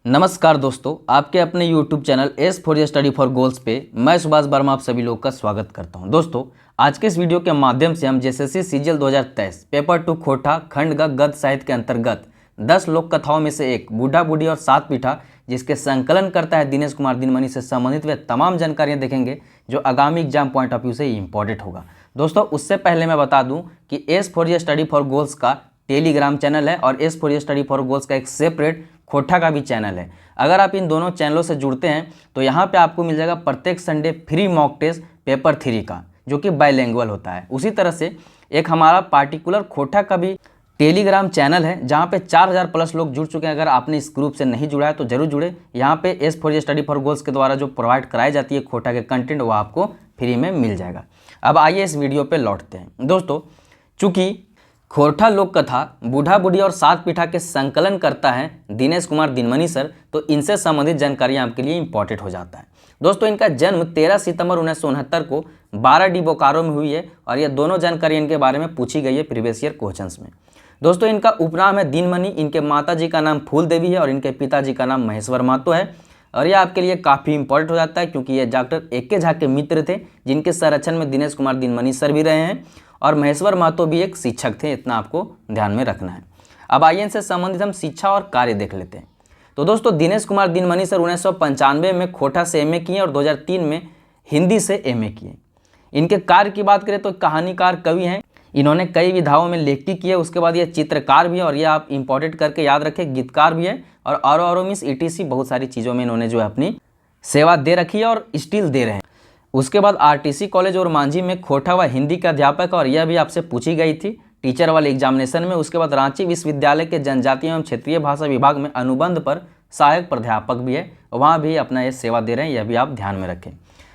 नमस्कार दोस्तों, आपके अपने YouTube channel S for study for goals पे मैं सुभाष वर्मा आप सभी लोगों का स्वागत करता हूं। दोस्तों, आज के इस वीडियो के माध्यम से हम जेएसएससी सीजीएल 2023 पेपर 2 खोटा खंड ग गद्य साहित्य के अंतर्गत 10 लोक कथाओं में से एक बूढ़ा बूढ़ी और सात पीठा, जिसके संकलन करता है दिनेश कुमार दिनमणि, से संबंधित वे तमाम जानकारियाँ देखेंगे जो आगामी एग्जाम पॉइंट ऑफ व्यू से इंपॉर्टेंट होगा। दोस्तों, उससे पहले मैं बता दूँ कि S for study for goals का टेलीग्राम चैनल है और S for study for goals का एक सेपरेट खोटा का भी चैनल है। अगर आप इन दोनों चैनलों से जुड़ते हैं तो यहाँ पे आपको मिल जाएगा प्रत्येक Sunday free mock test paper 3 का, जो कि बाइलिंगुअल होता है। उसी तरह से एक हमारा पार्टिकुलर खोटा का भी टेलीग्राम चैनल है जहाँ पे 4000 प्लस लोग जुड़ चुके हैं। अगर आपने इस ग्रुप से नहीं जुड़ा है तो जरूर जुड़े। यहाँ पे S for study for goals के द्वारा जो प्रोवाइड कराई जाती है खोटा के कंटेंट, वो आपको फ्री में मिल जाएगा। अब आइए इस वीडियो पर लौटते हैं। दोस्तों, चूँकि खोटा लोक कथा बूढ़ा बूढ़ी और सात पीठा के संकलन करता है दिनेश कुमार दिनमणि सर, तो इनसे संबंधित जानकारियाँ आपके लिए इंपॉर्टेंट हो जाता है। दोस्तों, इनका जन्म 13 सितंबर 1969 को 12 डी बोकारो में हुई है और ये दोनों जानकारी इनके बारे में पूछी गई है प्रीवियस ईयर क्वेश्चंस में। दोस्तों, इनका उपनाम है दिनमणि, इनके माता जी का नाम फूल देवी है और इनके पिताजी का नाम महेश्वर महतो है। और यह आपके लिए काफ़ी इंपॉर्टेंट हो जाता है क्योंकि ये डॉक्टर ए.के. झा के मित्र थे, जिनके संरक्षण में दिनेश कुमार दिनमणि सर भी रहे हैं और महेश्वर महतो भी एक शिक्षक थे। इतना आपको ध्यान में रखना है। अब आइए इनसे संबंधित हम शिक्षा और कार्य देख लेते हैं। तो दोस्तों, दिनेश कुमार दिनमणि सर 1995 में खोटा से एमए किए और 2003 में हिंदी से एमए किए। इनके कार्य की बात करें तो कहानीकार कवि हैं, इन्होंने कई विधाओं में लेखनी की है। उसके बाद ये चित्रकार भी है और ये आप इंपॉर्टेंट करके याद रखें, गीतकार भी है और मिस ईटीसी बहुत सारी चीज़ों में इन्होंने जो है अपनी सेवा दे रखी है और स्टिल दे रहे हैं। उसके बाद आरटीसी कॉलेज और मांझी में खोटा व हिंदी का अध्यापक, और यह भी आपसे पूछी गई थी टीचर वाले एग्जामिनेशन में। उसके बाद रांची विश्वविद्यालय के जनजातीय एवं क्षेत्रीय भाषा विभाग में अनुबंध पर सहायक प्राध्यापक भी है, वहाँ भी अपना ये सेवा दे रहे हैं, यह भी आप ध्यान में रखें।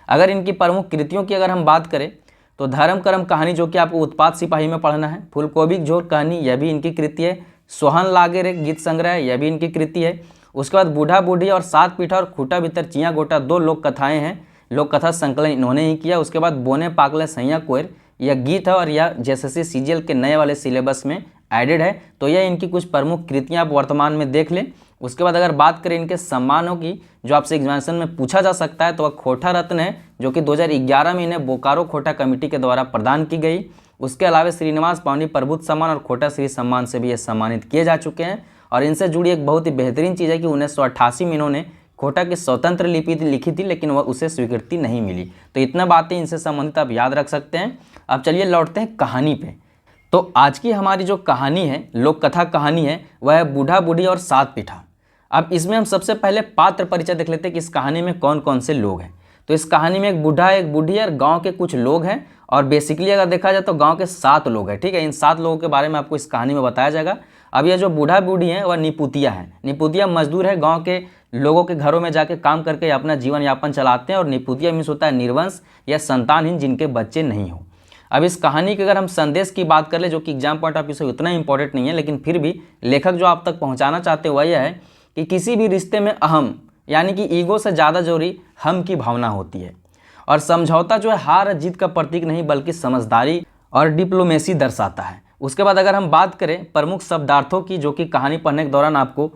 अगर इनकी प्रमुख कृतियों की अगर हम बात करें तो धर्म कर्म कहानी, जो कि आपको उत्पाद सिपाही में पढ़ना है। फूलकोबी झोर कहानी, यह भी इनकी कृति है। सोहन लागे रे गीत संग्रह, यह भी इनकी कृति है। उसके बाद बूढ़ा बूढ़ी और सात पीठा और खूटा भीतर चिया गोटा, दो लोक कथाएँ हैं, लोक कथा संकलन इन्होंने ही किया। उसके बाद बोने पागले सैया कोयर, यह गीत है और यह जेएसएससी सीजीएल के नए वाले सिलेबस में एडेड है। तो यह इनकी कुछ प्रमुख कृतियाँ आप वर्तमान में देख लें। उसके बाद अगर बात करें इनके सम्मानों की, जो आपसे एग्जामिनेशन में पूछा जा सकता है, तो वह खोटा रत्न है, जो कि 2011 में इन्हें बोकारो खोटा कमेटी के द्वारा प्रदान की गई। उसके अलावा श्रीनिवास पावनी प्रबुद्ध सम्मान और खोटा श्री सम्मान से भी ये सम्मानित किए जा चुके हैं। और इनसे जुड़ी एक बहुत ही बेहतरीन चीज़ है कि 1988 में इन्होंने खोटा की स्वतंत्र लिपि लिखी थी, लेकिन वह उसे स्वीकृति नहीं मिली। तो इतना बातें इनसे संबंधित आप याद रख सकते हैं। अब चलिए लौटते हैं कहानी पे। तो आज की हमारी जो कहानी है, लोक कथा कहानी है, वह है बूढ़ा बूढ़ी और सात पीठा। अब इसमें हम सबसे पहले पात्र परिचय देख लेते हैं कि इस कहानी में कौन कौन से लोग हैं। तो इस कहानी में एक बूढ़ा एक बूढ़ी और गाँव के कुछ लोग हैं, और बेसिकली अगर देखा जाए तो गाँव के 7 लोग हैं। ठीक है, इन 7 लोगों के बारे में आपको इस कहानी में बताया जाएगा। अब यह जो बूढ़ा बूढ़ी है वह निपुतिया है। निपुतिया मजदूर है, गाँव के लोगों के घरों में जाके काम करके अपना जीवन यापन चलाते हैं। और निपुतिया मीन्स होता है निर्वंश या संतानहीन, जिनके बच्चे नहीं हो। अब इस कहानी के अगर हम संदेश की बात कर ले, जो कि एग्जाम पॉइंट ऑफ व्यू से उतना इंपॉर्टेंट नहीं है, लेकिन फिर भी लेखक जो आप तक पहुंचाना चाहते हुआ यह है कि किसी भी रिश्ते में अहम यानी कि ईगो से ज़्यादा जरूरी हम की भावना होती है। और समझौता जो है हार जीत का प्रतीक नहीं, बल्कि समझदारी और डिप्लोमेसी दर्शाता है। उसके बाद अगर हम बात करें प्रमुख शब्दार्थों की, जो कि कहानी पढ़ने के दौरान आपको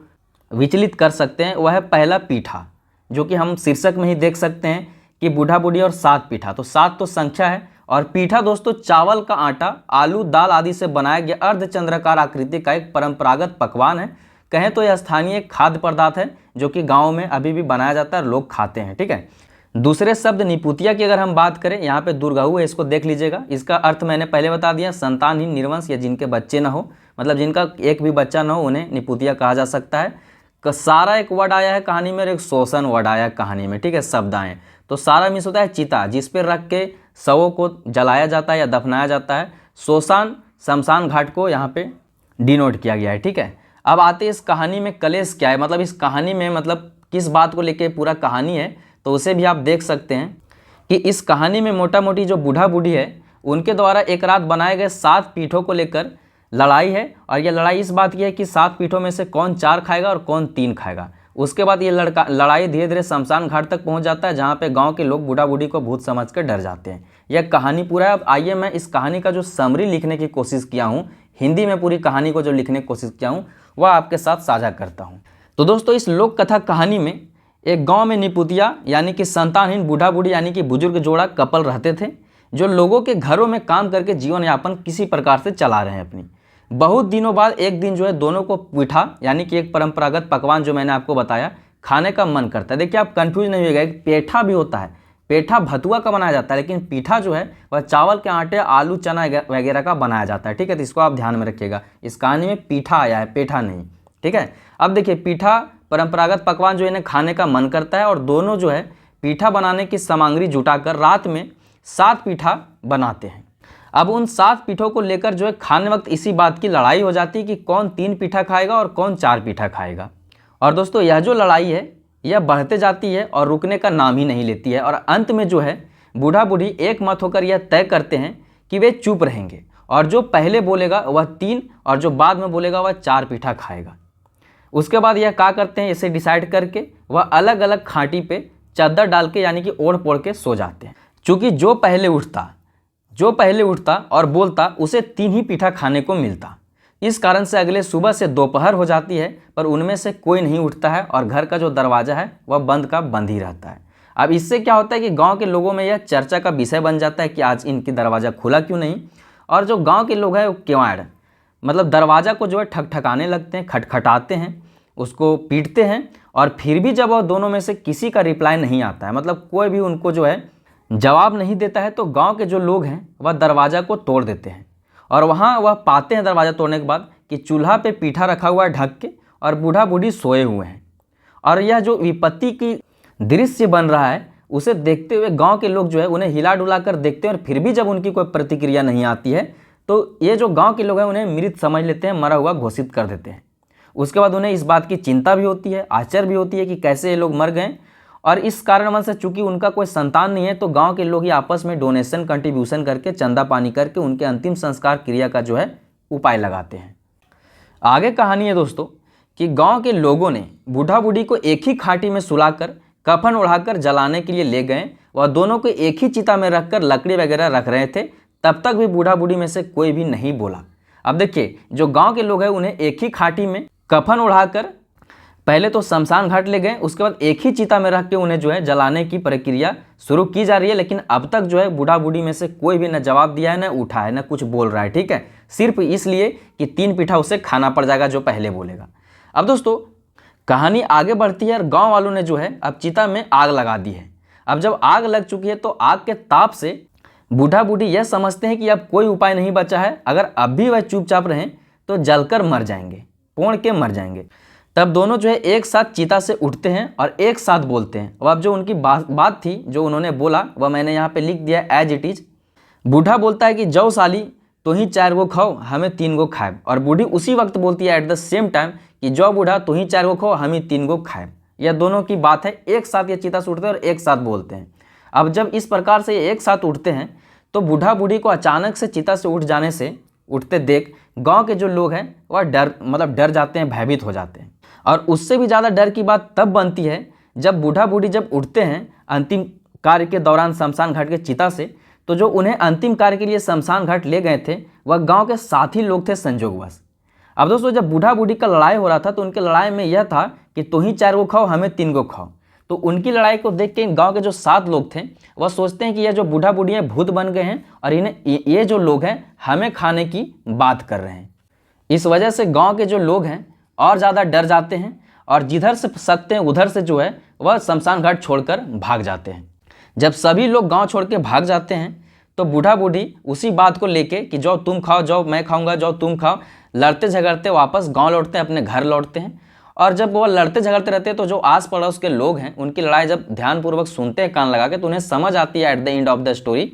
विचलित कर सकते हैं, वह है पहला पीठा, जो कि हम शीर्षक में ही देख सकते हैं कि बूढ़ा बूढ़ी और सात पीठा। तो सात तो संख्या है और पीठा दोस्तों चावल का आटा, आलू, दाल आदि से बनाया गया अर्धचंद्राकार आकृति का एक परंपरागत पकवान है। कहें तो यह स्थानीय खाद्य पदार्थ है, जो कि गाँव में अभी भी बनाया जाता है, लोग खाते हैं। ठीक है, दूसरे शब्द निपुतिया की अगर हम बात करें, यहाँ पे दुर्गाहु है, इसको देख लीजिएगा। इसका अर्थ मैंने पहले बता दिया, संतानहीन, निर्वंश या जिनके बच्चे ना हो, मतलब जिनका एक भी बच्चा ना हो, उन्हें निपुतिया कहा जा सकता है। सारा एक वर्ड आया है कहानी में और एक शोषण वर्ड आया है कहानी में। ठीक है, शब्द आए। तो सारा मीन्स होता है चिता, जिस पर रख के शवों को जलाया जाता है या दफनाया जाता है। शोषण शमशान घाट को यहाँ पे डिनोट किया गया है। ठीक है, अब आते इस कहानी में कलेश क्या है, मतलब इस कहानी में मतलब किस बात को लेके पूरा कहानी है, तो उसे भी आप देख सकते हैं कि इस कहानी में मोटा मोटी जो बूढ़ा बूढ़ी है, उनके द्वारा एक रात बनाए गए 7 पीठों को लेकर लड़ाई है। और यह लड़ाई इस बात की है कि 7 पीठों में से कौन 4 खाएगा और कौन 3 खाएगा। उसके बाद ये लड़ाई धीरे धीरे शमशान घाट तक पहुंच जाता है, जहाँ पे गांव के लोग बूढ़ा बूढ़ी को भूत समझ कर डर जाते हैं। यह कहानी पूरा है। अब आइए मैं इस कहानी का जो समरी लिखने की कोशिश किया हूँ, हिंदी में पूरी कहानी को जो लिखने की कोशिश किया हूँ, वह आपके साथ साझा करता हूँ। तो दोस्तों इस लोक कथा कहानी में एक गांव में निपुतिया यानी कि संतानहीन बूढ़ा बूढ़ी यानी कि बुजुर्ग जोड़ा कपल रहते थे, जो लोगों के घरों में काम करके जीवन यापन किसी प्रकार से चला रहे हैं अपनी। बहुत दिनों बाद एक दिन जो है दोनों को पीठा यानी कि एक परंपरागत पकवान जो मैंने आपको बताया खाने का मन करता है। देखिए आप कंफ्यूज नहीं होइएगा, एक पेठा भी होता है, पेठा भतुआ का बनाया जाता है, लेकिन पीठा जो है वह चावल के आटे, आलू, चना वगैरह का बनाया जाता है। ठीक है, तो इसको आप ध्यान में रखिएगा। इस कहानी में पीठा आया है, पेठा नहीं। ठीक है, अब देखिए पीठा परंपरागत पकवान जो इन्हें खाने का मन करता है और दोनों जो है पीठा बनाने की सामग्री जुटाकर रात में 7 पीठा बनाते हैं। अब उन 7 पीठों को लेकर जो है खाने वक्त इसी बात की लड़ाई हो जाती है कि कौन 3 पीठा खाएगा और कौन 4 पीठा खाएगा। और दोस्तों यह जो लड़ाई है यह बढ़ते जाती है और रुकने का नाम ही नहीं लेती है। और अंत में जो है बूढ़ा बूढ़ी एक मत होकर यह तय करते हैं कि वे चुप रहेंगे और जो पहले बोलेगा वह 3 और जो बाद में बोलेगा वह 4 पीठा खाएगा। उसके बाद यह क्या करते हैं, इसे डिसाइड करके वह अलग अलग खाटी पे चादर डाल के यानी कि ओढ़ पोढ़ के सो जाते हैं। चूँकि जो पहले उठता और बोलता उसे 3 ही पीठा खाने को मिलता। इस कारण से अगले सुबह से दोपहर हो जाती है पर उनमें से कोई नहीं उठता है और घर का जो दरवाज़ा है वह बंद का बंद ही रहता है। अब इससे क्या होता है कि गांव के लोगों में यह चर्चा का विषय बन जाता है कि आज इनकी दरवाज़ा खुला क्यों नहीं। और जो गांव के लोग हैं वो किवाड़ मतलब दरवाज़ा को जो है ठकठकाने लगते हैं, खटखटाते हैं, उसको पीटते हैं। और फिर भी जब वह दोनों में से किसी का रिप्लाई नहीं आता है, मतलब कोई भी उनको जो है जवाब नहीं देता है, तो गांव के जो लोग हैं वह दरवाज़ा को तोड़ देते हैं। और वहाँ वह पाते हैं दरवाज़ा तोड़ने के बाद कि चूल्हा पे पीठा रखा हुआ है ढक के और बूढ़ा बूढ़ी सोए हुए हैं। और यह जो विपत्ति की दृश्य बन रहा है उसे देखते हुए गांव के लोग जो है उन्हें हिला डुला कर देखते हैं और फिर भी जब उनकी कोई प्रतिक्रिया नहीं आती है तो ये जो गांव के लोग हैं उन्हें मृत समझ लेते हैं, मरा हुआ घोषित कर देते हैं। उसके बाद उन्हें इस बात की चिंता भी होती है, आश्चर्य भी होती है कि कैसे ये लोग मर गए। और इस कारणवश से चूंकि उनका कोई संतान नहीं है तो गांव के लोग ही आपस में डोनेशन कंट्रीब्यूशन करके चंदा पानी करके उनके अंतिम संस्कार क्रिया का जो है उपाय लगाते हैं। आगे कहानी है दोस्तों कि गांव के लोगों ने बूढ़ा बूढ़ी को एक ही खाटी में सुलाकर कफन उड़ाकर जलाने के लिए ले गए। वह दोनों को एक ही चिता में रखकर लकड़ी वगैरह रख रहे थे, तब तक भी बूढ़ा बूढ़ी में से कोई भी नहीं बोला। अब देखिए जो गाँव के लोग हैं उन्हें एक ही खाटी में कफन उड़ाकर पहले तो शमशान घाट ले गए, उसके बाद एक ही चिता में रख के उन्हें जो है जलाने की प्रक्रिया शुरू की जा रही है। लेकिन अब तक जो है बूढ़ा बूढ़ी में से कोई भी न जवाब दिया है, न उठा है, न कुछ बोल रहा है। ठीक है, सिर्फ इसलिए कि 3 पीठा उसे खाना पड़ जाएगा जो पहले बोलेगा। अब दोस्तों कहानी आगे बढ़ती है और गाँव वालों ने जो है अब चिता में आग लगा दी है। अब जब आग लग चुकी है तो आग के ताप से बूढ़ा बूढ़ी यह समझते हैं कि अब कोई उपाय नहीं बचा है, अगर अब भी वह चुपचाप रहें तो जलकर मर जाएंगे, पोड़ के मर जाएंगे। तब दोनों जो है एक साथ चिता से उठते हैं और एक साथ बोलते हैं। अब जो उनकी बात थी जो उन्होंने बोला वह मैंने यहाँ पे लिख दिया एज इट इज। बूढ़ा बोलता है कि जाओ साली तो ही 4 गो खाओ, हमें 3 गो खाए। और बूढ़ी उसी वक्त बोलती है एट द सेम टाइम कि जाओ बूढ़ा तो ही 4 गो खाओ, हम ही 3 गो खाए। यह दोनों की बात है, एक साथ ये चिता से उठते हैं और एक साथ बोलते हैं। अब जब इस प्रकार से एक साथ उठते हैं तो बूढ़ा बूढ़ी को अचानक से चिता से उठ जाने से उठते देख गाँव के जो लोग हैं वह डर जाते हैं, भयभीत हो जाते हैं। और उससे भी ज़्यादा डर की बात तब बनती है जब बूढ़ा बूढ़ी जब उठते हैं अंतिम कार्य के दौरान शमशान घाट के चिता से, तो जो उन्हें अंतिम कार्य के लिए शमशान घाट ले गए थे वह गांव के साथी लोग थे संजोगवश। अब दोस्तों जब बूढ़ा बूढ़ी का लड़ाई हो रहा था तो उनके लड़ाई में यह था कि तो ही 4 गो खाओ, हमें 3 गो खाओ। तो उनकी लड़ाई को देख के इन गाँव के जो 7 लोग थे वह सोचते हैं कि यह जो बूढ़ा बूढ़ी है भूत बन गए हैं और इन्हें ये जो लोग हैं हमें खाने की बात कर रहे हैं। इस वजह से गाँव के जो लोग हैं और ज़्यादा डर जाते हैं और जिधर से सकते हैं उधर से जो है वह शमशान घाट छोड़कर भाग जाते हैं। जब सभी लोग गांव छोड़ के भाग जाते हैं तो बूढ़ा बूढ़ी उसी बात को लेके कि जाओ तुम खाओ, जाओ मैं खाऊंगा, जाओ तुम खाओ, लड़ते झगड़ते वापस गांव लौटते हैं, अपने घर लौटते हैं। और जब वो लड़ते झगड़ते रहते हैं तो जो आस पड़ोस के लोग हैं उनकी लड़ाई जब ध्यानपूर्वक सुनते हैं कान लगा के तो उन्हें समझ आती है at the end of the story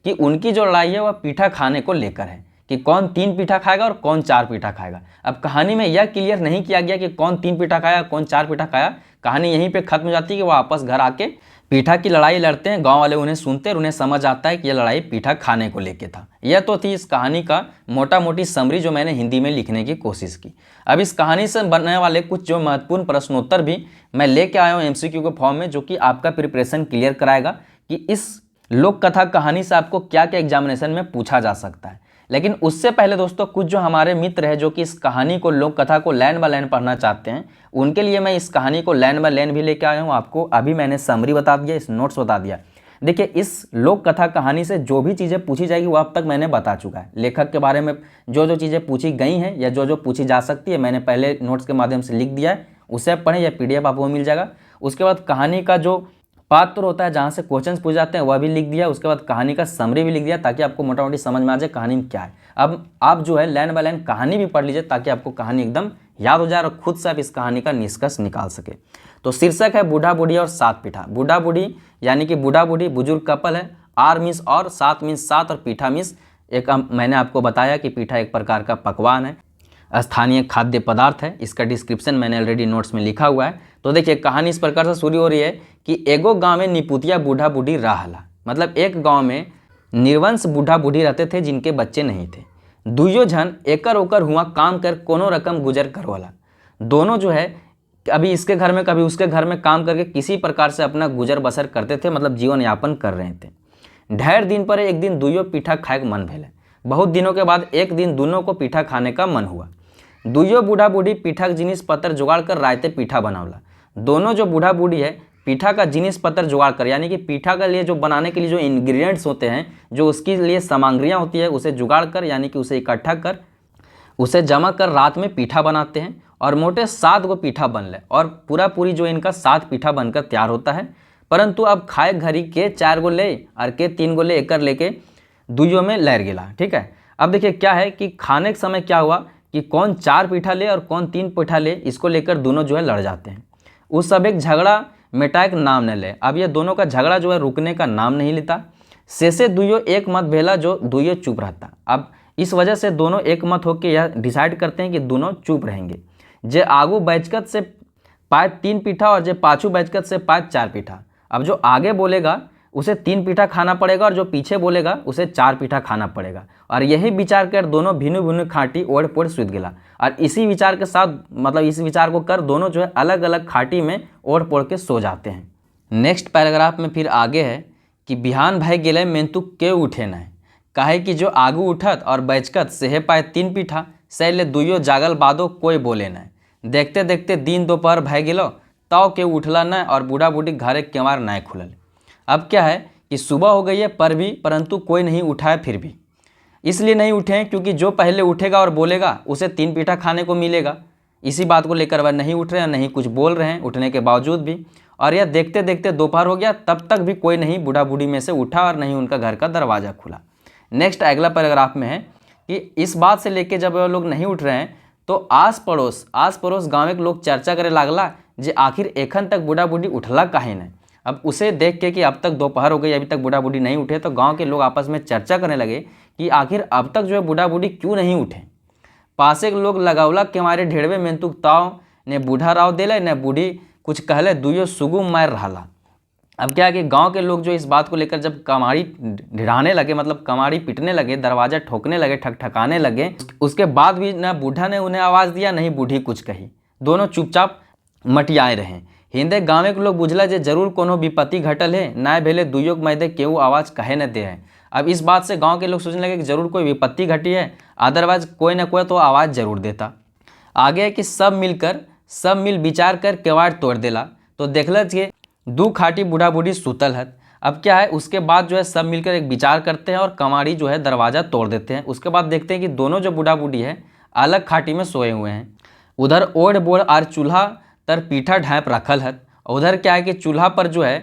कि उनकी जो लड़ाई है वह पीठा खाने को लेकर है कि कौन 3 पीठा खाएगा और कौन 4 पीठा खाएगा। अब कहानी में यह क्लियर नहीं किया गया कि कौन 3 पीठा खाया, कौन 4 पीठा खाया। कहानी यहीं पे खत्म हो जाती है कि वो वापस घर आके पीठा की लड़ाई लड़ते हैं, गांव वाले उन्हें सुनते हैं और उन्हें समझ आता है कि यह लड़ाई पीठा खाने को लेके था। यह तो थी इस कहानी का मोटा मोटी समरी जो मैंने हिंदी में लिखने की कोशिश की। अब इस कहानी से बनने वाले कुछ जो महत्वपूर्ण प्रश्नोत्तर भी मैं लेके आया हूँ MCQ के फॉर्म में, जो कि आपका प्रिपरेशन क्लियर कराएगा कि इस लोक कथा कहानी से आपको क्या क्या एग्जामिनेशन में पूछा जा सकता है। लेकिन उससे पहले दोस्तों कुछ जो हमारे मित्र हैं जो कि इस कहानी को, लोक कथा को लाइन बाय लाइन पढ़ना चाहते हैं, उनके लिए मैं इस कहानी को लाइन बाय लाइन भी लेके आया हूँ आपको। अभी मैंने समरी बता दिया, इस नोट्स बता दिया। देखिए, इस लोक कथा कहानी से जो भी चीज़ें पूछी जाएगी वो अब तक मैंने बता चुका है। लेखक के बारे में जो जो चीज़ें पूछी गई हैं या जो जो पूछी जा सकती है मैंने पहले नोट्स के माध्यम से लिख दिया है, उसे आप पढ़ें या PDF आपको मिल जाएगा। उसके बाद कहानी का जो पात्र होता है जहाँ से क्वेश्चंस पूछे जाते हैं वह भी लिख दिया। उसके बाद कहानी का समरी भी लिख दिया ताकि आपको मोटा मोटी समझ में आ जाए कहानी में क्या है। अब आप जो है लाइन बाय लाइन कहानी भी पढ़ लीजिए ताकि आपको कहानी एकदम याद हो जाए और खुद से आप इस कहानी का निष्कर्ष निकाल सके। तो शीर्षक है बूढ़ा बूढ़ी और सात पीठा। बूढ़ा बूढ़ी यानी कि बूढ़ा बूढ़ी बुजुर्ग कपल है। आर मीन्स और, सात मीन्स सात, और पीठा मीन्स एक, मैंने आपको बताया कि पीठा एक प्रकार का पकवान है, स्थानीय खाद्य पदार्थ है। इसका डिस्क्रिप्शन मैंने ऑलरेडी नोट्स में लिखा हुआ है। तो देखिए, कहानी इस प्रकार से शुरू हो रही है कि एगो गांव में निपुतिया बूढ़ा बूढ़ी रहला। मतलब एक गांव में निर्वंश बूढ़ा बूढ़ी रहते थे जिनके बच्चे नहीं थे। दुइयो जन एकर ओकर हुआ काम कर कोनो रकम गुजर करवाला। दोनों जो है अभी इसके घर में कभी उसके घर में काम करके किसी प्रकार से अपना गुजर बसर करते थे, मतलब जीवन यापन कर रहे थे। ढेर दिन पर एक दिन दुइयो पीठा खाए के मन भेले। बहुत दिनों के बाद एक दिन दोनों को पीठा खाने का मन हुआ। दुइयो बूढ़ा बूढ़ी पीठा का जिनिस पत्तर जुगाड़ कर रायते पीठा बनावला। दोनों जो बूढ़ा बूढ़ी है पीठा का जिनिस पत्तर जुगाड़ कर, यानी कि पीठा के लिए जो बनाने के लिए जो इंग्रेडिएंट्स होते हैं, जो उसके लिए सामग्रियां होती है, उसे जुगाड़ कर यानी कि उसे इकट्ठा कर, उसे जमा कर रात में पीठा बनाते हैं। और मोटे 7 गो पीठा बन ले और पूरा पूरी जो इनका 7 पीठा बनकर तैयार होता है। परंतु अब खाए घरी के 4 गो ले और के 3 गो ले एकर लेके दुइयों में लहर गिला। ठीक है, अब देखिए क्या है कि खाने के समय क्या हुआ कि कौन 4 पीठा ले और कौन 3 पीठा ले, इसको लेकर दोनों जो है लड़ जाते हैं। उस सब एक झगड़ा मिटाए का नाम न ले। अब ये दोनों का झगड़ा जो है रुकने का नाम नहीं लेता। शेषे दुइयो एक मत भेला जो दुइयो चुप रहता। अब इस वजह से दोनों एक मत होकर यह डिसाइड करते हैं कि दोनों चुप रहेंगे। जे आगू बैचकत से पाए 3 पीठा और जे पाछू बैचकत से पाए 4 पीठा। अब जो आगे बोलेगा उसे 3 पीठा खाना पड़ेगा और जो पीछे बोलेगा उसे 4 पीठा खाना पड़ेगा। और यही विचार कर दोनों भिन्न भिन्न खाटी ओढ़ पोड़ सुत गिला। और इसी विचार के साथ, मतलब इस विचार को कर दोनों जो है अलग अलग खाटी में ओढ़ पोड़ के सो जाते हैं। नेक्स्ट पैराग्राफ में फिर आगे है कि बिहान भय गेले मेंतु के उठे न, काहे कि जो आगू उठत और बैचकत सेहे पाए 3 पीठा, सैले दुइयो जागल बादो कोई बोले न। देखते देखते दिन दोपहर भय गेलो तव के उठला न और बूढ़ा बूढ़ी घरे केवार न खुलल। अब क्या है कि सुबह हो गई है पर भी परंतु कोई नहीं उठाए। फिर भी इसलिए नहीं उठे हैं क्योंकि जो पहले उठेगा और बोलेगा उसे 3 पीठा खाने को मिलेगा। इसी बात को लेकर वह नहीं उठ रहे हैं, नहीं कुछ बोल रहे हैं उठने के बावजूद भी। और यह देखते देखते दोपहर हो गया तब तक भी कोई नहीं बूढ़ा बूढ़ी में से उठा और नहीं उनका घर का दरवाज़ा खुला। नेक्स्ट अगला पैराग्राफ में है कि इस बात से लेके जब वह लोग नहीं उठ रहे हैं तो आस पड़ोस गाँव के लोग चर्चा करे लागला जे आखिर एखन तक बूढ़ा बूढ़ी उठला काहे नहीं। अब उसे देख के कि अब तक दोपहर हो गई अभी तक बूढ़ा बूढ़ी नहीं उठे, तो गांव के लोग आपस में चर्चा करने लगे कि आखिर अब तक जो है बूढ़ा बूढ़ी क्यों नहीं उठे। पासे के लोग लगावला के मारे ढेड़वे मेंतुक ताव ने बूढ़ा राव देले न बूढ़ी कुछ कहले, दुइयो सुगुम मार रहा। अब क्या है कि गांव के लोग जो इस बात को लेकर जब कमाड़ी ढिढ़ाने लगे, मतलब कमाड़ी पीटने लगे, दरवाजा ठोकने लगे, ठकठकाने लगे, उसके बाद भी न बूढ़ा ने उन्हें आवाज़ दिया नहीं बूढ़ी कुछ कही। दोनों चुपचाप मटियाए रहे। हिंदे गाँव के लोग बुझला जे जरूर कोनो विपत्ति घटल है, ना भेले दुइयो मैदे केहू आवाज़ कहे न दे है। अब इस बात से गांव के लोग सोचने लगे कि जरूर कोई विपत्ति घटी है, अदरवाइज कोई ना कोई तो आवाज़ जरूर देता। आगे है कि सब मिल विचार कर केवाड़ तोड़ देला। तो देखल कि 2 खाटी बूढ़ा बूढ़ी सुतल है। अब क्या है उसके बाद जो है सब मिलकर एक विचार करते हैं और कमाड़ी जो है दरवाज़ा तोड़ देते हैं। उसके बाद देखते हैं कि दोनों जो बूढ़ा बूढ़ी है अलग खाटी में सोए हुए हैं। उधर ओढ़ बोढ़ और चूल्हा तर पीठा ढाँप रखल है। उधर क्या है कि चूल्हा पर जो है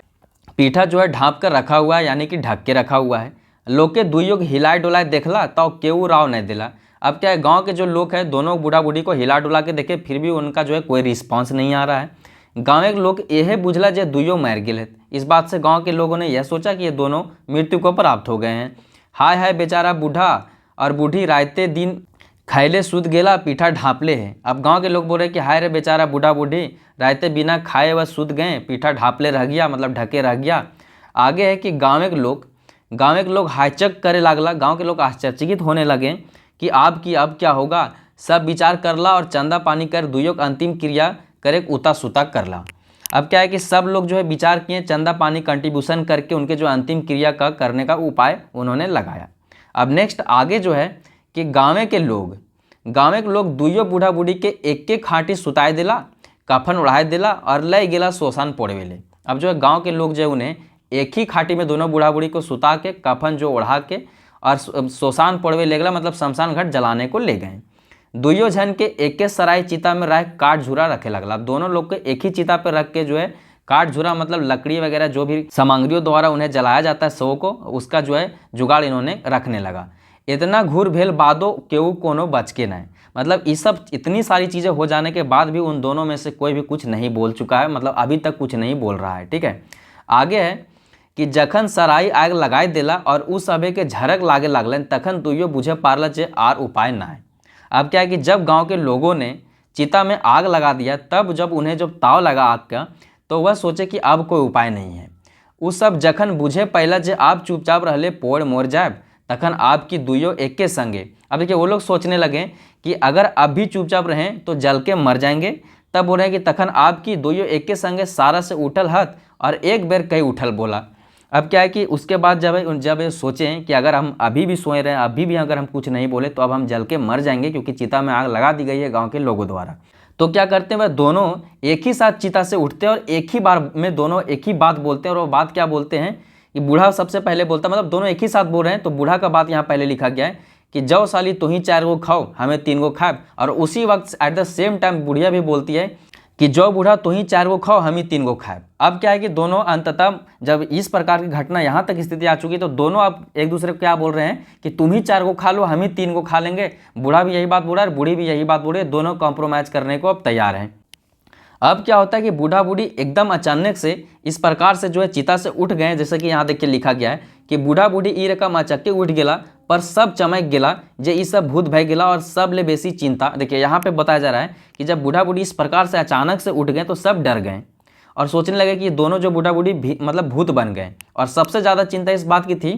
पीठा जो है ढाँप कर रखा हुआ है, यानी कि ढक के रखा हुआ है। लोग के दुइयों हिलाए डुलाए देखला तो केहू राव नहीं दिला। अब क्या है गांव के जो लोग हैं दोनों बूढ़ा बूढ़ी को हिला डुला के देखे, फिर भी उनका जो है कोई रिस्पांस नहीं आ रहा है। गाँव के लोग यह बुझला जे दुइयों मर गए। इस बात से गाँव के लोगों ने यह सोचा कि ये दोनों मृत्यु को प्राप्त हो गए हैं। हाय हाय बेचारा बूढ़ा और बूढ़ी रायते दिन खाइले सूत गेला पीठा ढाँपले है। अब गांव के लोग बोल रहे कि हाय रे बेचारा बूढ़ा बूढ़ी रायते बिना खाए व सूत गए, पीठा ढाँपले रह गया, मतलब ढके रह गया। आगे है कि गाँव के लोग हाईचक करे लागला। गांव के लोग आश्चर्यचकित होने लगे कि अब क्या होगा। सब विचार करला और चंदा पानी कर दुइयों का अंतिम क्रिया करे उता सुता करला। अब क्या है कि सब लोग जो है विचार किए, चंदा पानी कंट्रीब्यूशन करके उनके जो अंतिम क्रिया का करने का उपाय उन्होंने लगाया। अब नेक्स्ट आगे जो है कि गाँव के लोग दुइयो बूढ़ा बूढ़ी के एक खाटी सुताए दिला, कफन उड़ाए दिला और लय गेला शोषण पोड़वेले। अब जो है गाँव के लोग जो है उन्हें एक ही खाटी में दोनों बूढ़ा बूढ़ी को सुता के कफन जो उड़ा के और शोषण पोड़वे ले गला, मतलब शमशान घाट जलाने को ले गए। दुइयो जन के एक सराय चिता में रख काट झूरा रखे लगला। दोनों लोग के एक ही चिता पर रख के जो है काट झूरा मतलब लकड़ी वगैरह जो भी सामग्रियों द्वारा उन्हें जलाया जाता है शव को, उसका जो है जुगाड़ इन्होंने रखने लगा। इतना घूर भेल बादो केहू कोनो बच के नहीं, मतलब ये सब इतनी सारी चीज़ें हो जाने के बाद भी उन दोनों में से कोई भी कुछ नहीं बोल चुका है, मतलब अभी तक कुछ नहीं बोल रहा है। ठीक है, आगे है कि जखन सराई आग लगाए दिला और उस सभे के झरक लागे लगलन तखन दुइयो बुझे पारल जे आर उपाय ना है। अब क्या है कि जब गांव के लोगों ने चिता में आग लगा दिया, तब जब उन्हें जब ताव लगा आग का, तो वह सोचे कि अब कोई उपाय नहीं है। उस सब जखन बुझे पहला जे आप चुपचाप रहले पोड़ मोर जाए तखन आपकी दुइयो एक के संगे। अब देखिए वो लोग सोचने लगे कि अगर अब भी चुपचाप रहें तो जल के मर जाएंगे। तब बोल रहे हैं कि तखन आपकी दुइयो एक के संगे सारा से उठल हथ और एक बेर कई उठल बोला। अब क्या है कि उसके बाद जब सोचें कि अगर हम अभी भी सोए रहे, अभी भी अगर हम कुछ नहीं बोले तो अब हम जल के मर जाएंगे, क्योंकि चिता में आग लगा दी गई है गांव के लोगों द्वारा। तो क्या करते हैं, वह दोनों एक ही साथ चिता से उठते हैं और एक ही बार में दोनों एक ही बात बोलते हैं। और वो बात क्या बोलते हैं कि बूढ़ा सबसे पहले बोलता है, मतलब दोनों एक ही साथ बोल रहे हैं, तो बूढ़ा का बात यहाँ पहले लिखा गया है कि जाओ साली तू ही 4 गो खाओ हमें 3 गो खाए। और उसी वक्त एट द सेम टाइम बुढ़िया भी बोलती है कि जो बूढ़ा तू ही 4 गो खाओ हम ही 3 गो खाए। अब क्या है कि दोनों अंततः जब इस प्रकार की घटना यहाँ तक स्थिति आ चुकी तो दोनों अब एक दूसरे को क्या बोल रहे हैं कि तुम ही 4 गो खा लो हम ही 3 गो खा लेंगे। बूढ़ा भी यही बात बोल रहा है, बूढ़ी भी यही बात बोल रही है, दोनों कॉम्प्रोमाइज़ करने को अब तैयार हैं। अब क्या होता है कि बूढ़ा बूढ़ी एकदम अचानक से इस प्रकार से जो है चिता से उठ गए, जैसे कि यहाँ देखिए लिखा गया है कि बूढ़ा बूढ़ी ई रकम अचक्के उठ गेला पर सब चमक गेला जे ई सब भूत भय गेला और सब ले बेसी चिंता। देखिए यहाँ पे बताया जा रहा है कि जब बूढ़ा बूढ़ी इस प्रकार से अचानक से उठ गए तो सब डर गए और सोचने लगे कि दोनों जो बूढ़ा बूढ़ी मतलब भूत बन गए। और सबसे ज़्यादा चिंता इस बात की थी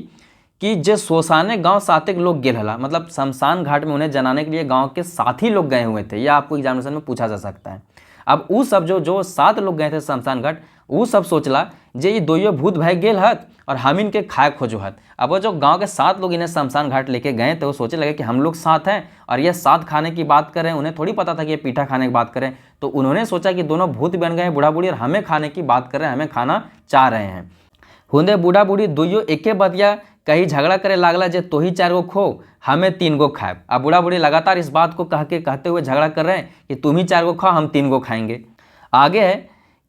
कि जो शोषाने गांव सातेक लोग गेल हला, मतलब शमशान घाट में उन्हें जलाने के लिए गांव के साथी लोग गए हुए थे। यह आपको एग्जामिनेशन में पूछा जा सकता है। अब वो सब जो 7 लोग गए थे शमशान घाट, वो सब सोचला जे ये दोइयो भूत भय गेल हत और हम इनके खाए खोजो हत। अब वो जो गांव के 7 लोग इन्हें शमशान घाट लेके गए थे वो सोचे लगे कि हम लोग साथ हैं और ये साथ खाने की बात कर रहे हैं। उन्हें थोड़ी पता था कि ये पीठा खाने की बात करें, तो उन्होंने सोचा कि दोनों भूत बन गए बूढ़ा बूढ़ी और हमें खाने की बात कर रहे हैं, हमें खाना चाह रहे हैं। हुंदे बूढ़ा बूढ़ी दुइयो एके बतिया कहीं झगड़ा करे लागला जे तो ही 4 गो खो हमें 3 गो खाए। अब बूढ़ा बूढ़ी लगातार इस बात को कहते हुए झगड़ा कर रहे हैं कि तुम ही 4 गो खाओ हम 3 गो खाएंगे। आगे है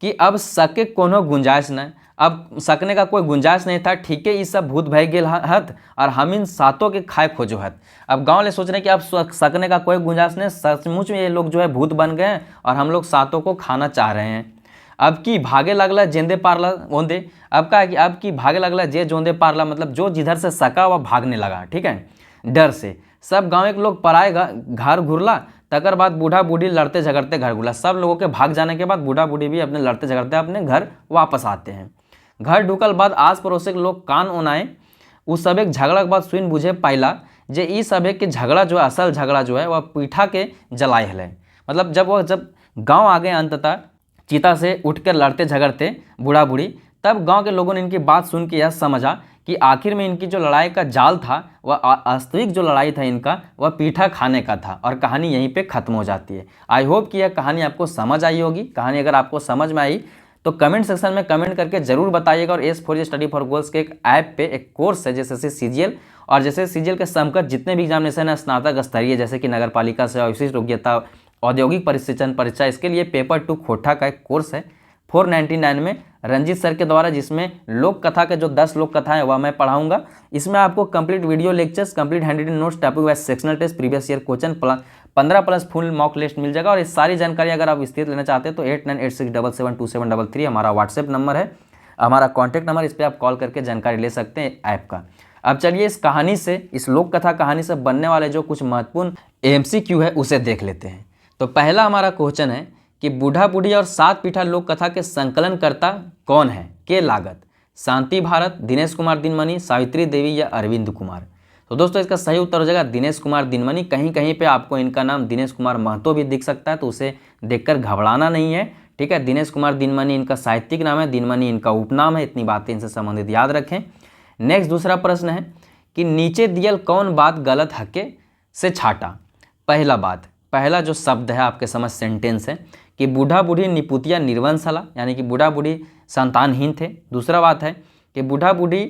कि अब सके कोनो गुंजाइश नहीं, अब सकने का कोई गुंजाइश नहीं था। ठीक है, ये सब भूत भय गेल हत और हम इन 7 के खाए खोजो हत। अब गांव ले सोच रहे हैं कि अब सकने का कोई गुंजाइश नहीं, सचमुच में ये लोग जो है भूत बन गए और हम लोग 7 को खाना चाह रहे हैं। अब की भागे लगला जेंदे पारला ओंदे। अब क्या है कि अब की भागे लगला जे जोंदे पारला, मतलब जो जिधर से सका वह भागने लगा। ठीक है, डर से सब गाँव के लोग पराए घर घुरला। तकर बाद बूढ़ा बूढ़ी लड़ते झगड़ते घर घुला। सब लोगों के भाग जाने के बाद बूढ़ा बूढ़ी भी अपने लड़ते झगड़ते अपने घर वापस आते हैं। घर ढुकल बाद आस पड़ोस के लोग कान ओनाए उस सब एक झगड़ा के बाद सुन बुझे पाइला जे ई सब के झगड़ा जो है असल झगड़ा जो है वह पीठा के जलाए हले। मतलब जब गाँव आ गए अंततः चिता से उठकर लड़ते झगड़ते बूढ़ा बूढ़ी, तब गांव के लोगों ने इनकी बात सुन के यह समझा कि आखिर में इनकी जो लड़ाई का जाल था वह वास्तविक जो लड़ाई था इनका वह पीठा खाने का था और कहानी यहीं पे ख़त्म हो जाती है। आई होप कि यह कहानी आपको समझ आई होगी। कहानी अगर आपको समझ में आई तो कमेंट सेक्शन में कमेंट करके जरूर बताइएगा। और S4J स्टडी फॉर गोल्स के एक ऐप पे एक कोर्स है जैसे CGL, और जैसे CGL के समकक्ष जितने भी एग्जामिनेशन है स्नातक स्तरीय जैसे कि नगर पालिका से विशिष्ट योग्यता औद्योगिक परिशिक्षण परीक्षा, इसके लिए पेपर 2 खोटा का एक कोर्स है 499 में रंजीत सर के द्वारा, जिसमें लोक कथा के जो 10 लोक कथाएं वह मैं पढ़ाऊंगा। इसमें आपको complete video lectures, complete handwritten notes, topic wise sectional test, previous year question 15+ full mock tests मिल जाएगा। और ये सारी जानकारी अगर आप विस्तृत लेना चाहते हैं तो 8986772733 हमारा व्हाट्सएप नंबर है, हमारा कॉन्टैक्ट नंबर, इस पर आप कॉल करके जानकारी ले सकते हैं ऐप का। अब चलिए इस कहानी से, इस लोक कथा कहानी से बनने वाले जो कुछ महत्वपूर्ण MCQ है उसे देख लेते हैं। तो पहला हमारा क्वेश्चन है कि बूढ़ा बूढ़ी और 7 पीठा लोक कथा के संकलनकर्ता कौन है? के लागत शांति भारत, दिनेश कुमार दिनमणि, सावित्री देवी या अरविंद कुमार? तो दोस्तों इसका सही उत्तर हो जाएगा दिनेश कुमार दिनमणि। कहीं कहीं पे आपको इनका नाम दिनेश कुमार महतो भी दिख सकता है, तो उसे देखकर घबराना नहीं है। ठीक है, दिनेश कुमार दिनमणि इनका साहित्यिक नाम है, दिनमणि इनका उपनाम है। इतनी बातें इनसे संबंधित याद रखें। नेक्स्ट दूसरा प्रश्न है कि नीचे दियल कौन बात गलत हके? से छाटा। पहला जो शब्द है आपके समझ सेंटेंस है कि बूढ़ा बूढ़ी निपुतिया निर्वंश हला, यानी कि बूढ़ा बूढ़ी संतानहीन थे। दूसरा बात है कि बूढ़ा बूढ़ी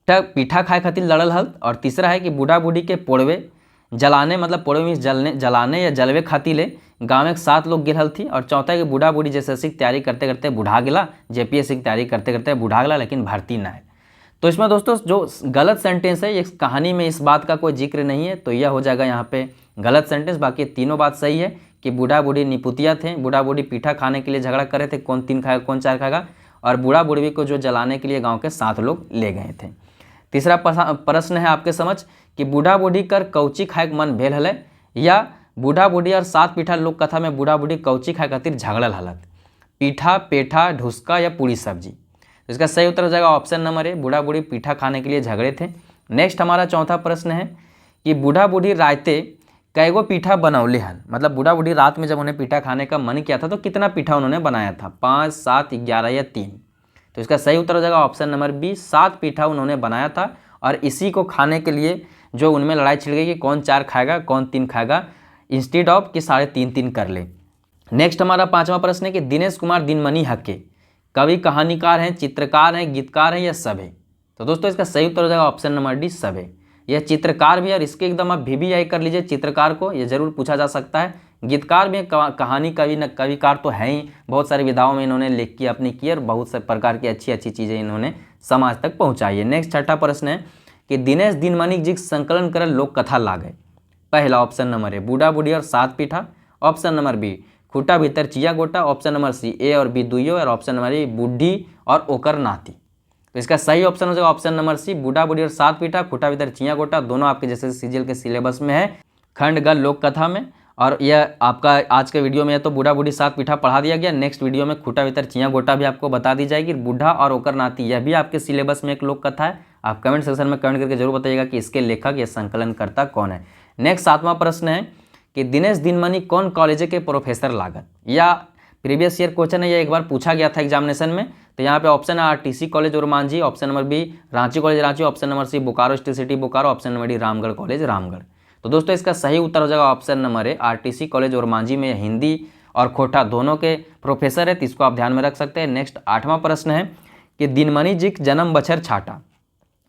पीठा खाए खातिर लड़ल हल। और तीसरा है कि बूढ़ा बूढ़ी के पोड़वे जलाने, मतलब पोड़वे में जलाने या जलवे खातिर ले गाँव में 7 लोग गिर हल थी। और चौथा है कि बूढ़ा बूढ़ी जेएसएससी की तैयारी करते करते बूढ़ा गिला, जेपीएससी की तैयारी करते करते बूढ़ा गिला, लेकिन भर्ती ना है। तो इसमें दोस्तों जो गलत सेंटेंस है, इस कहानी में इस बात का कोई जिक्र नहीं है, तो यह हो जाएगा यहाँ पे गलत सेंटेंस। बाकी तीनों बात सही है कि बूढ़ा बूढ़ी निपुतिया थे, बूढ़ा बूढ़ी पीठा खाने के लिए झगड़ा कर रहे थे, कौन 3 खाएगा कौन 4 खाएगा, और बूढ़ा बूढ़ी को जो जलाने के लिए गाँव के 7 लोग ले गए थे। तीसरा प्रश्न है आपके समझ कि बूढ़ा बूढ़ी कर कौची खाए मन भेल हले, या बूढ़ा बूढ़ी और 7 पीठा लोक कथा में बूढ़ा बूढ़ी कौची खाए खातिर झगड़ल हलत, पीठा पेठा ढुसका या पूरी सब्जी। तो इसका सही उत्तर हो जाएगा ऑप्शन नंबर ए, बूढ़ा बूढ़ी पीठा खाने के लिए झगड़े थे। नेक्स्ट हमारा चौथा प्रश्न है कि बूढ़ा बूढ़ी रायते कैगो पीठा बनौले हन, मतलब बूढ़ा बूढ़ी रात में जब उन्हें पीठा खाने का मन किया था तो कितना पीठा उन्होंने बनाया था, 5, 7, 11 या 3। तो इसका सही उत्तर हो जाएगा ऑप्शन नंबर बी, 7 पीठा उन्होंने बनाया था। और इसी को खाने के लिए जो उनमें लड़ाई छिड़ गई कि कौन 4 खाएगा कौन 3 खाएगा, इंस्टेड ऑफ कि 3.5 कर ले। नेक्स्ट हमारा 5वां प्रश्न है कि दिनेश कुमार दिनमणि हक्के कवि कहानीकार हैं, चित्रकार हैं, गीतकार हैं या सब है। तो दोस्तों इसका सही उत्तर हो जाएगा ऑप्शन नंबर डी, सब है। यह चित्रकार भी है और इसके एकदम आप VBI कर लीजिए चित्रकार को, यह जरूर पूछा जा सकता है। गीतकार भी, कहानी कविकार तो है ही, बहुत सारी विधाओं में इन्होंने लेख की अपनी की और बहुत से प्रकार की अच्छी अच्छी चीज़ें इन्होंने समाज तक पहुँचाई है। नेक्स्ट छठा प्रश्न है कि दिनेश दिनमणि जी संकलन कर लोक कथा लागे। पहला ऑप्शन नंबर है बूढ़ा बूढ़ी और 7 पीठा, ऑप्शन नंबर बी खूटा भीतर चिया गोटा, ऑप्शन नंबर सी ए और बी दुइयो, और ऑप्शन नंबर ए बूढ़ी और ओकर नाती। तो इसका सही ऑप्शन हो जाएगा ऑप्शन नंबर सी, बूढ़ा बूढ़ी और 7 पीठा, खूटा भीतर चिया गोटा, दोनों आपके जैसे सीजीएल के सिलेबस में है खंड गल लोक कथा में। और यह आपका आज के वीडियो में तो बूढ़ा बूढ़ी 7 पीठा पढ़ा दिया गया। नेक्स्ट वीडियो में खूटा भीतर चिया गोटा भी आपको बता दी जाएगी। बूढ़ा और ओकर नाती यह भी आपके सिलेबस में एक लोक कथा है। आप कमेंट सेक्शन में कमेंट करके जरूर बताइएगा कि इसके लेखक या संकलनकर्ता कौन है। नेक्स्ट 7वां प्रश्न है कि दिनेश दिनमणि कौन कॉलेज के प्रोफेसर लागत, या प्रीवियस ईयर क्वेश्चन है, यह एक बार पूछा गया था एग्जामिनेशन में। तो यहाँ पे ऑप्शन है RTC college Ormanjhi, option number B Ranchi college Ranchi, option number C Bokaro steel city Bokaro, option number D Ramgarh college Ramgarh. तो दोस्तों इसका सही उत्तर हो जाएगा option number A, RTC college Ormanjhi में हिंदी और खोटा दोनों के प्रोफेसर है, तो इसको आप ध्यान में रख सकते हैं। नेक्स्ट 8वां प्रश्न है कि दिनमणि जी जन्म बछर छाटा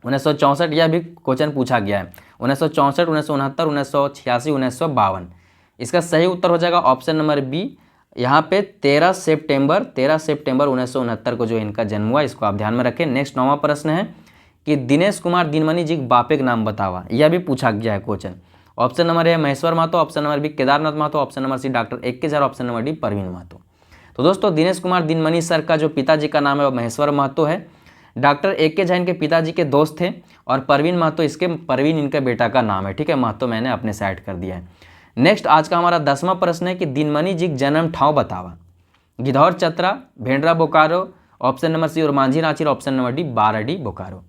1964, यह भी क्वेश्चन पूछा गया है 1964, 1969, 1986, 1952। इसका सही उत्तर हो जाएगा ऑप्शन नंबर बी, यहाँ पे 13 सितंबर 1969 को जो इनका जन्म हुआ, इसको आप ध्यान में रखें। नेक्स्ट 9वां प्रश्न है कि दिनेश कुमार दिनमणि जी बापे का नाम बतावा, यह भी पूछा गया है question. Option number A Maheshwar Mahato, option number B Kedarnath Mahato, option number C doctor AK Jha, option number D Parveen Mahato. तो दोस्तों दिनेश कुमार दिनमणि सर का जो पिताजी का नाम है वो महेश्वर महतो है। डॉक्टर AK झा इनके पिताजी के दोस्त थे और परवीन महतो परवीन इनके बेटा का नाम है। ठीक है, महतो मैंने अपने साइड कर दिया है। नेक्स्ट आज का हमारा 10वां प्रश्न है कि दिनमणि जी जन्म ठाव बतावा, Gidhaur Chatra, Bhendra Bokaro, option number C और Manjhi Ranchi, option number D Baradi Bokaro.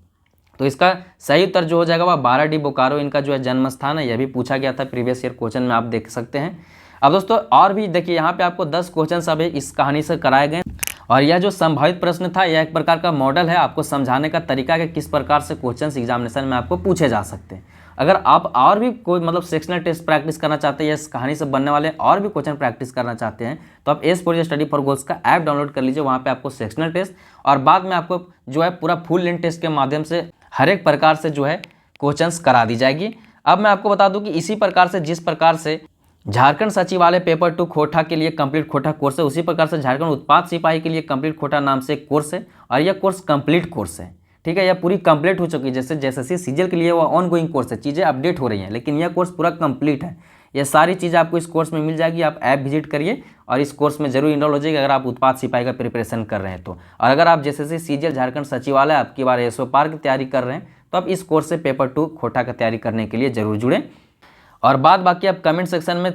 तो इसका सही उत्तर जो हो जाएगा वह बाराडी बोकारो इनका जो है जन्म स्थान है। यह भी पूछा गया था प्रीवियस ईयर क्वेश्चन में, आप देख सकते हैं। अब दोस्तों और भी देखिए यहाँ पे आपको 10 क्वेश्चन सब इस कहानी से कराए गए और यह जो संभावित प्रश्न था यह एक प्रकार का मॉडल है आपको समझाने का तरीका कि किस प्रकार से क्वेश्चंस एग्जामिनेशन में आपको पूछे जा सकते हैं। अगर आप और भी कोई मतलब सेक्शनल टेस्ट प्रैक्टिस करना चाहते हैं या इस कहानी से बनने वाले और भी क्वेश्चन प्रैक्टिस करना चाहते हैं तो आप S for study for goals का ऐप डाउनलोड कर लीजिए। वहाँ पे आपको सेक्शनल टेस्ट और बाद में आपको जो है पूरा फुल लेंथ टेस्ट के माध्यम से हर एक प्रकार से जो है क्वेश्चंस करा दी जाएगी। अब मैं आपको बता दूं कि इसी प्रकार से जिस प्रकार से झारखंड सचिवालय पेपर 2 खोटा के लिए कंप्लीट खोटा कोर्स है, उसी प्रकार से झारखंड उत्पाद सिपाही के लिए कंप्लीट खोटा नाम से एक कोर्स है और यह कोर्स कंप्लीट कोर्स है। ठीक है, यह पूरी कंप्लीट हो चुकी है। जैसे जैसे सीजीएल के लिए वो ऑनगोइंग कोर्स है, चीज़ें अपडेट हो रही हैं, लेकिन यह कोर्स पूरा कंप्लीट है। यह सारी चीज़ें आपको इस कोर्स में मिल जाएगी। आप ऐप विजिट करिए और इस कोर्स में जरूर इनरोल हो जाइए अगर आप उत्पाद सिपाही का प्रिपरेशन कर रहे हैं तो। और अगर आप जैसे सीजीएल झारखंड सचिवालय आपकी बार एसओ पार की तैयारी कर रहे हैं तो आप इस कोर्स से पेपर 2 खोटा का तैयारी करने के लिए जरूर जुड़ें। और बात बाकी आप कमेंट सेक्शन में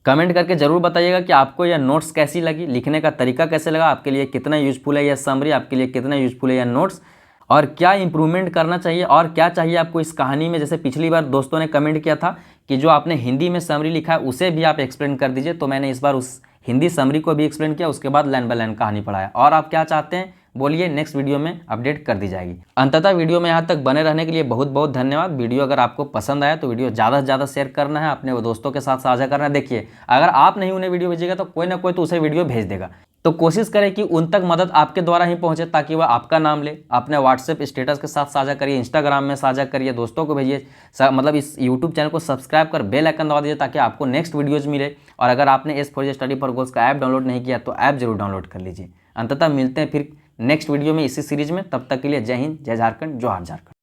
कमेंट करके जरूर बताइएगा कि आपको यह नोट्स कैसी लगी, लिखने का तरीका कैसे लगा, आपके लिए कितना यूजफुल है यह समरी, आपके लिए कितना यूजफुल है यह नोट्स, और क्या इंप्रूवमेंट करना चाहिए और क्या चाहिए आपको इस कहानी में। जैसे पिछली बार दोस्तों ने कमेंट किया था कि जो आपने हिंदी में समरी लिखा है उसे भी आप एक्सप्लेन कर दीजिए, तो मैंने इस बार उस हिंदी समरी को भी एक्सप्लेन किया, उसके बाद लाइन बाय लाइन कहानी पढ़ाया। और आप क्या चाहते हैं बोलिए नेक्स्ट वीडियो में अपडेट कर दी जाएगी। अंततः वीडियो में यहाँ तक बने रहने के लिए बहुत बहुत धन्यवाद। वीडियो अगर आपको पसंद आया तो वीडियो ज़्यादा से ज़्यादा शेयर करना है, अपने वो दोस्तों के साथ साझा करना है। देखिए अगर आप नहीं उन्हें वीडियो भेजिएगा तो कोई ना कोई तो उसे वीडियो भेज देगा, तो कोशिश करें कि उन तक मदद आपके द्वारा ही पहुंचे ताकि वह आपका नाम ले। अपने व्हाट्सएप स्टेटस के साथ साझा करिए, इंस्टाग्राम में साझा करिए, दोस्तों को भेजिए, मतलब इस यूट्यूब चैनल को सब्सक्राइब कर बेल आइकन दबा दीजिए ताकि आपको नेक्स्ट वीडियोज़ मिले। और अगर आपने S4J स्टडी फॉर गोल्स का ऐप डाउनलोड नहीं किया तो ऐप जरूर डाउनलोड कर लीजिए। अंततः मिलते हैं फिर नेक्स्ट वीडियो में इसी सीरीज में, तब तक के लिए जय हिंद, जय झारखंड, जोहार झारखंड।